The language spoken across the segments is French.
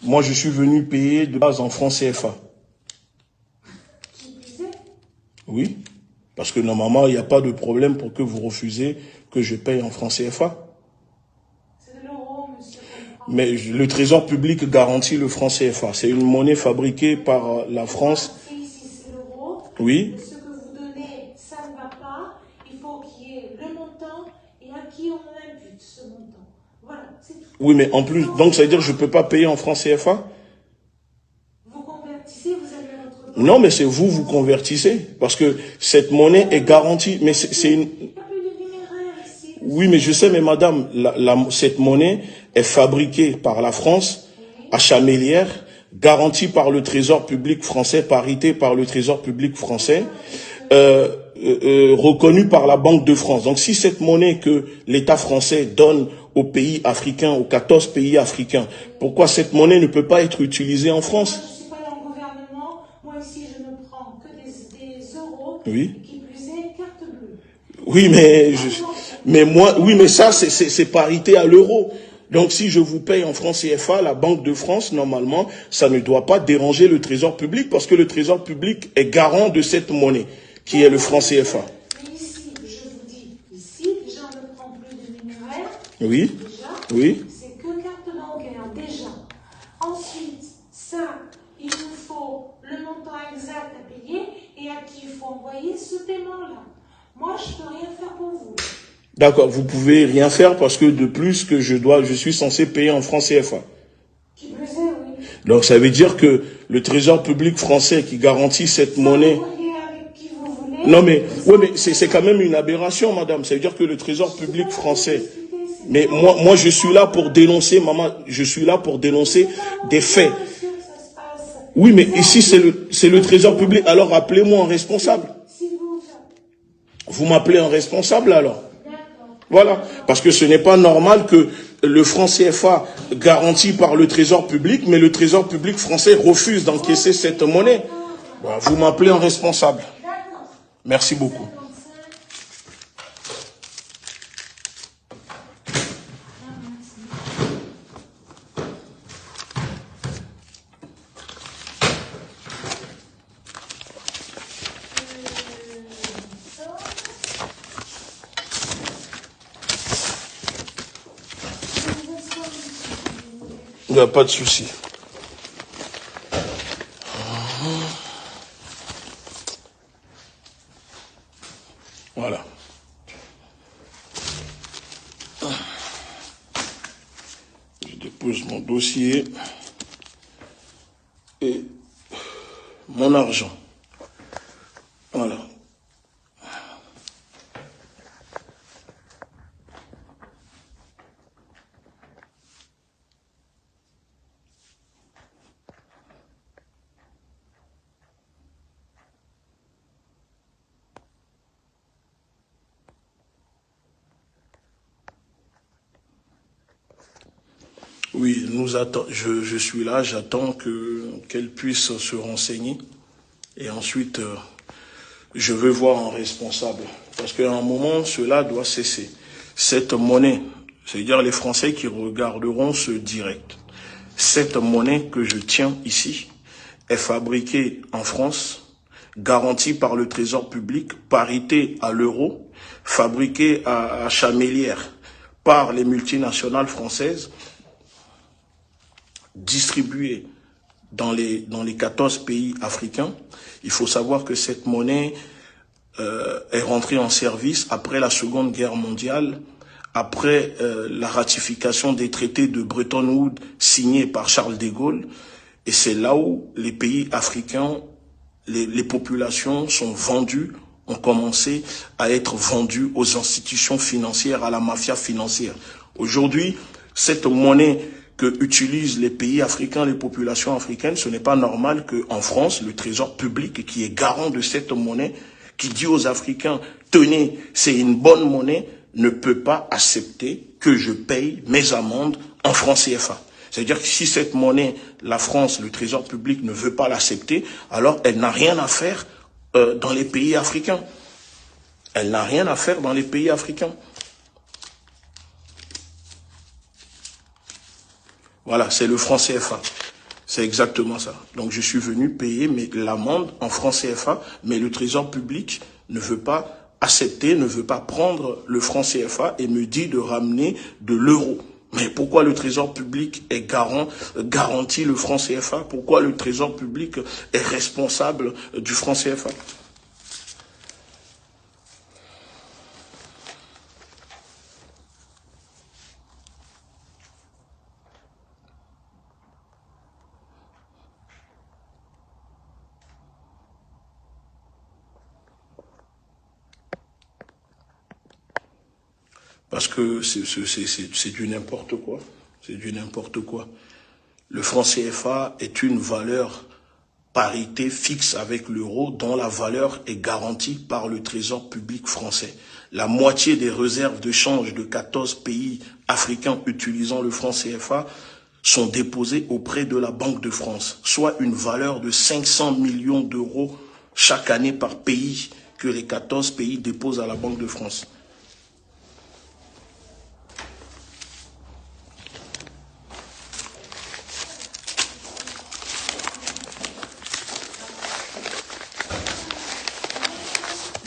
Moi, je suis venu payer de base en francs CFA. Oui, parce que normalement, il n'y a pas de problème pour que vous refusez que je paye en francs CFA. C'est de l'euro, monsieur. Mais le Trésor public garantit le franc CFA. C'est une monnaie fabriquée par la France. Ici, c'est l'euro. Oui. Ce que vous donnez, ça ne va pas. Il faut qu'il y ait le montant et à qui on impute ce montant. Voilà, c'est tout. Oui, mais en plus, donc ça veut dire que je ne peux pas payer en francs CFA? Vous convertissez, vous avez votre... Non, mais c'est vous, vous convertissez. Parce que cette monnaie est garantie. Mais c'est une... Il n'y a plus de numéraire ici. Oui, mais je sais, mais madame, cette monnaie est fabriquée par la France, à Chamélière, garantie par le Trésor public français, parité par le Trésor public français, reconnue par la Banque de France. Donc si cette monnaie que l'État français donne aux pays africains, aux 14 pays africains, pourquoi cette monnaie ne peut pas être utilisée en Moi, France? je ne suis pas dans le gouvernement. Moi, ici, je ne prends que des euros. Oui. Qui plus est, carte bleue. Oui, mais moi, oui, mais ça, c'est parité à l'euro. Donc, si je vous paye en francs CFA, la Banque de France, normalement, ça ne doit pas déranger le Trésor public parce que le Trésor public est garant de cette monnaie, qui est le franc CFA. Mais ici, je vous dis, ici, déjà, on ne prend plus de numéraire. Oui, Déjà, oui. c'est que carte bancaire, déjà. Ensuite, ça, il nous faut le montant exact à payer et à qui il faut envoyer ce paiement-là. Moi, je ne peux rien faire pour vous. D'accord, vous pouvez rien faire parce que de plus que je suis censé payer en francs CFA. Qui plus est, oui. Donc, ça veut dire que le Trésor public français qui garantit cette monnaie... Vous voyez avec qui vous voulez. Non, mais, oui, mais c'est quand même une aberration, madame. Ça veut dire que le Trésor public français... Mais moi, je suis là pour dénoncer, maman, je suis là pour dénoncer des faits. Oui, mais ici, c'est le Trésor public. Alors, appelez-moi un responsable. Vous m'appelez un responsable, alors. Voilà. Parce que ce n'est pas normal que le franc CFA garanti par le Trésor public, mais le Trésor public français refuse d'encaisser cette monnaie. Voilà, vous m'appelez un responsable. Merci beaucoup. Il n'y a pas de souci. Voilà. Je dépose mon dossier et mon argent. Voilà. Oui, je suis là, j'attends qu'elle puisse se renseigner. Et ensuite, je veux voir un responsable. Parce qu'à un moment, cela doit cesser. Cette monnaie, c'est-à-dire les Français qui regarderont ce direct. Cette monnaie que je tiens ici est fabriquée en France, garantie par le Trésor public, parité à l'euro, fabriquée à Chamélière par les multinationales françaises, distribuée dans les 14 pays africains. Il faut savoir que cette monnaie est rentrée en service après la Seconde Guerre mondiale, après la ratification des traités de Bretton Woods signés par Charles de Gaulle. Et c'est là où les pays africains, les populations sont vendues, ont commencé à être vendues aux institutions financières, à la mafia financière. Aujourd'hui, cette monnaie que utilisent les pays africains, les populations africaines, ce n'est pas normal qu'en France, le Trésor public, qui est garant de cette monnaie, qui dit aux Africains, tenez, c'est une bonne monnaie, ne peut pas accepter que je paye mes amendes en francs CFA. C'est-à-dire que si cette monnaie, la France, le Trésor public ne veut pas l'accepter, alors elle n'a rien à faire dans les pays africains. Elle n'a rien à faire dans les pays africains. Voilà, c'est le franc CFA. C'est exactement ça. Donc je suis venu payer l'amende en francs CFA, mais le trésor public ne veut pas accepter, ne veut pas prendre le franc CFA et me dit de ramener de l'euro. Mais pourquoi le trésor public est garantit le franc CFA? Pourquoi le trésor public est responsable du franc CFA? Parce que c'est du n'importe quoi. C'est du n'importe quoi. Le franc CFA est une valeur parité fixe avec l'euro dont la valeur est garantie par le trésor public français. La moitié des réserves de change de 14 pays africains utilisant le franc CFA sont déposées auprès de la Banque de France, soit une valeur de 500 millions d'euros chaque année par pays que les 14 pays déposent à la Banque de France.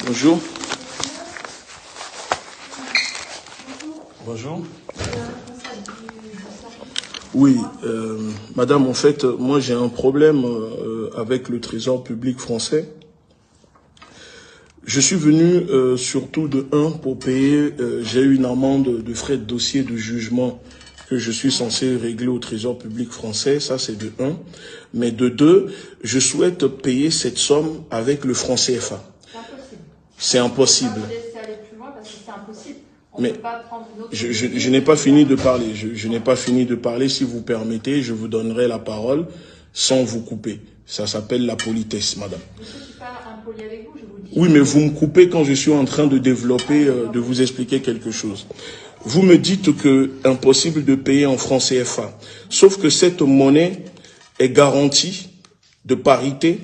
Bonjour. Bonjour. Oui, madame, en fait, moi j'ai un problème avec le trésor public français. Je suis venu surtout pour payer, j'ai eu une amende de frais de dossier de jugement que je suis censé régler au trésor public français, ça c'est de 1. Mais de 2, je souhaite payer cette somme avec le franc CFA. C'est impossible. Mais je n'ai pas fini de parler. Je n'ai pas fini de parler. Si vous permettez, je vous donnerai la parole sans vous couper. Ça s'appelle la politesse, madame. Je ne suis pas impoli avec vous, je vous dis. Oui, mais vous me coupez quand je suis en train de développer, de vous expliquer quelque chose. Vous me dites que impossible de payer en francs CFA. Sauf que cette monnaie est garantie de parité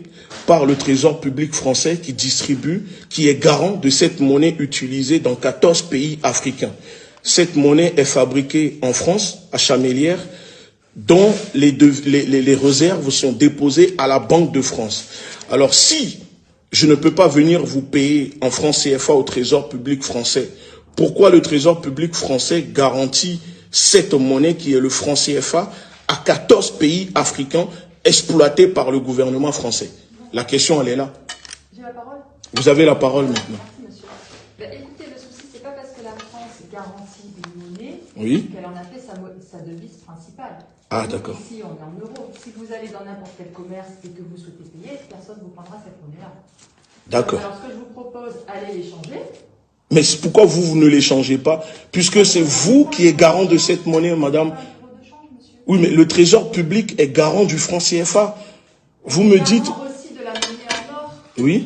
par le trésor public français qui est garant de cette monnaie utilisée dans 14 pays africains. Cette monnaie est fabriquée en France, à Chamélières, dont les réserves sont déposées à la Banque de France. Alors si je ne peux pas venir vous payer en francs CFA au trésor public français, pourquoi le trésor public français garantit cette monnaie qui est le franc CFA à 14 pays africains exploités par le gouvernement français? La question, elle est là. J'ai la parole. Vous avez la parole maintenant. Merci, monsieur. Écoutez, le souci, c'est pas parce que la France garantit une monnaie qu'elle en a fait sa devise principale. Ah, d'accord. Ici, on est en euros. Si vous allez dans n'importe quel commerce et que vous souhaitez payer, personne ne vous prendra cette monnaie-là. D'accord. Alors, ce que je vous propose, allez l'échanger. Mais pourquoi vous ne l'échangez pas? Puisque c'est vous qui êtes garant de cette monnaie, madame. Oui, mais le trésor public est garant du franc CFA. Vous me dites... Oui.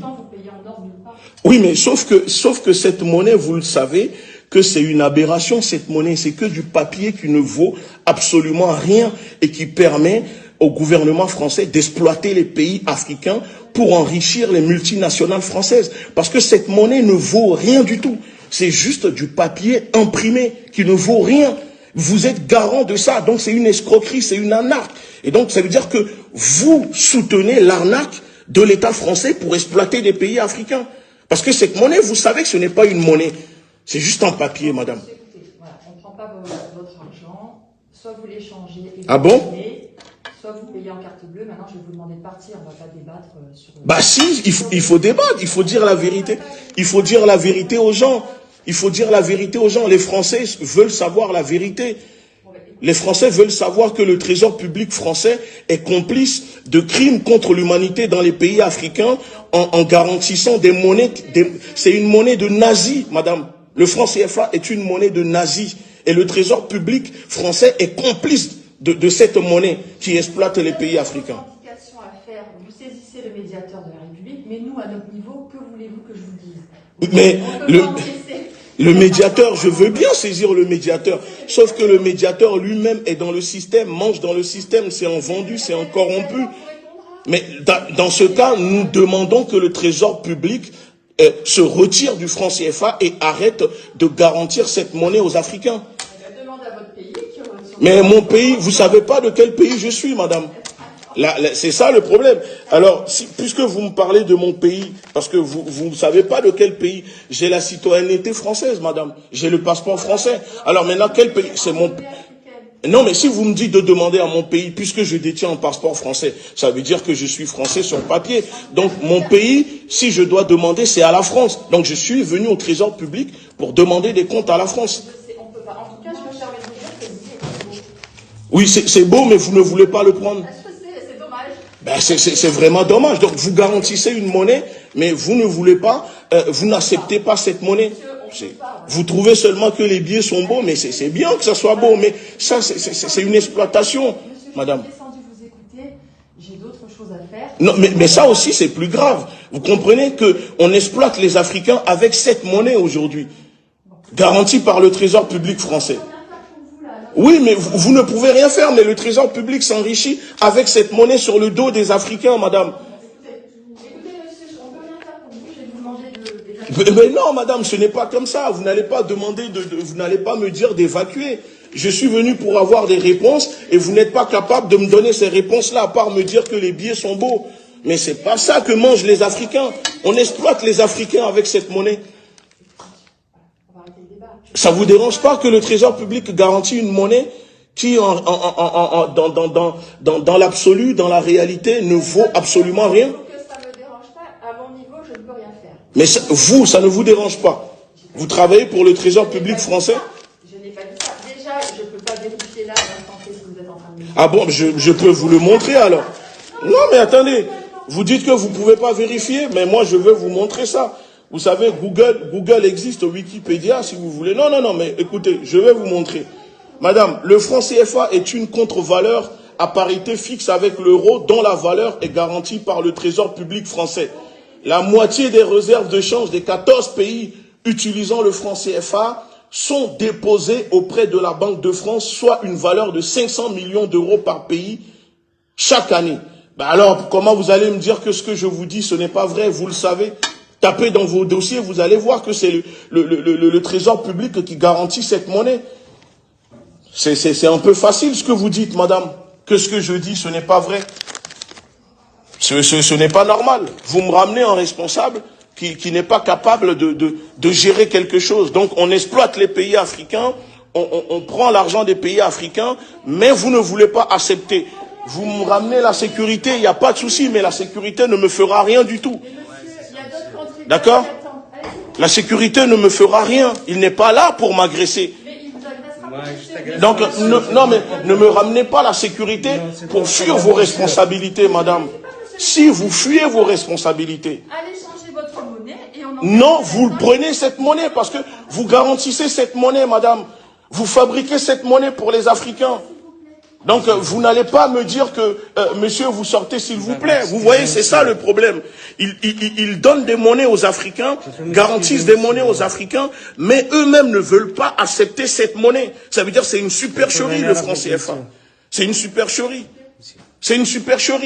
Oui, mais sauf que cette monnaie, vous le savez, que c'est une aberration, cette monnaie. C'est que du papier qui ne vaut absolument rien et qui permet au gouvernement français d'exploiter les pays africains pour enrichir les multinationales françaises. Parce que cette monnaie ne vaut rien du tout. C'est juste du papier imprimé qui ne vaut rien. Vous êtes garant de ça. Donc c'est une escroquerie, c'est une arnaque. Et donc ça veut dire que vous soutenez l'arnaque de l'État français pour exploiter des pays africains. Parce que cette monnaie, vous savez que ce n'est pas une monnaie. C'est juste un papier, madame. Écoutez, voilà, on ne prend pas votre argent. Soit vous l'échangez et vous payez, soit vous payez en carte bleue. Maintenant, je vais vous demander de partir. On ne va pas débattre sur... Bah si, il faut débattre. Il faut dire la vérité. Il faut dire la vérité aux gens. Il faut dire la vérité aux gens. Les Français veulent savoir la vérité. Les Français veulent savoir que le trésor public français est complice de crimes contre l'humanité dans les pays africains en garantissant des monnaies. C'est une monnaie de nazis, madame. Le franc CFA est une monnaie de nazis. Et le trésor public français est complice de cette monnaie qui exploite les pays africains. Vous saisissez le médiateur de la République, mais nous, à notre niveau, que voulez-vous que je vous dise? Mais le médiateur, je veux bien saisir le médiateur, sauf que le médiateur lui-même est dans le système, mange dans le système, c'est un vendu, c'est un corrompu. Mais dans ce cas, nous demandons que le trésor public se retire du franc CFA et arrête de garantir cette monnaie aux Africains. Demande à votre pays qui retire. Mais mon pays, vous savez pas de quel pays je suis, madame. C'est ça le problème. Alors, puisque vous me parlez de mon pays, parce que vous ne savez pas de quel pays, j'ai la citoyenneté française, madame. J'ai le passeport français. Alors maintenant, quel pays? C'est mon... Non, mais si vous me dites de demander à mon pays, puisque je détiens un passeport français, ça veut dire que je suis français sur papier. Donc, mon pays, si je dois demander, c'est à la France. Donc, je suis venu au Trésor public pour demander des comptes à la France. On peut pas. En tout cas, je me permets de vous dire que c'est beau. Oui, c'est beau, mais vous ne voulez pas le prendre. C'est dommage. Ben, c'est vraiment dommage. Donc, vous garantissez une monnaie, mais vous ne voulez pas, vous n'acceptez pas cette monnaie. Vous trouvez seulement que les billets sont beaux, mais c'est bien que ça soit beau, mais ça, c'est une exploitation, madame. Je suis descendu vous écouter, j'ai d'autres choses à faire. Non, mais ça aussi, c'est plus grave. Vous comprenez qu'on exploite les Africains avec cette monnaie aujourd'hui, garantie par le Trésor public français. Oui, mais vous ne pouvez rien faire, mais le Trésor public s'enrichit avec cette monnaie sur le dos des Africains, madame. Mais non, madame, ce n'est pas comme ça. Vous n'allez pas demander vous n'allez pas me dire d'évacuer. Je suis venu pour avoir des réponses et vous n'êtes pas capable de me donner ces réponses-là, à part me dire que les billets sont beaux. Mais c'est pas ça que mangent les Africains. On exploite les Africains avec cette monnaie. Ça vous dérange pas que le Trésor public garantit une monnaie qui, dans l'absolu, dans la réalité, ne vaut absolument rien? Mais ça ne vous dérange pas. Vous travaillez pour le Trésor public français? Je n'ai pas dit ça. Déjà, je ne peux pas vérifier là l'instant T ce que vous êtes en train de me dire. Ah bon, je peux vous le montrer alors. Non, mais attendez. Vous dites que vous ne pouvez pas vérifier, mais moi je veux vous montrer ça. Vous savez, Google existe, Wikipédia si vous voulez. Non, mais écoutez, je vais vous montrer. Madame, le franc CFA est une contre-valeur à parité fixe avec l'euro dont la valeur est garantie par le Trésor public français. La moitié des réserves de change des 14 pays utilisant le franc CFA sont déposées auprès de la Banque de France, soit une valeur de 500 millions d'euros par pays chaque année. Ben alors, comment vous allez me dire que ce que je vous dis, ce n'est pas vrai? Vous le savez. Tapez dans vos dossiers, vous allez voir que c'est le Trésor public qui garantit cette monnaie. C'est un peu facile ce que vous dites, madame. Que ce que je dis, ce n'est pas vrai. Ce n'est pas normal. Vous me ramenez un responsable qui n'est pas capable de gérer quelque chose. Donc on exploite les pays africains, on prend l'argent des pays africains, mais vous ne voulez pas accepter. Vous me ramenez la sécurité, il n'y a pas de souci, mais la sécurité ne me fera rien du tout. D'accord? La sécurité ne me fera rien. Il n'est pas là pour m'agresser. Donc, non, mais ne me ramenez pas la sécurité pour fuir vos responsabilités, madame. Si vous fuyez vos responsabilités. Allez changer votre monnaie et on en... Non, vous prenez cette monnaie parce que vous garantissez cette monnaie, madame. Vous fabriquez cette monnaie pour les Africains. Donc, vous n'allez pas me dire que, monsieur, vous sortez s'il vous plaît. Vous voyez, c'est ça le problème. Ils donnent des monnaies aux Africains, garantissent des monnaies aux Africains, mais eux-mêmes ne veulent pas accepter cette monnaie. Ça veut dire que c'est une supercherie, le franc CFA. C'est une supercherie. C'est une supercherie.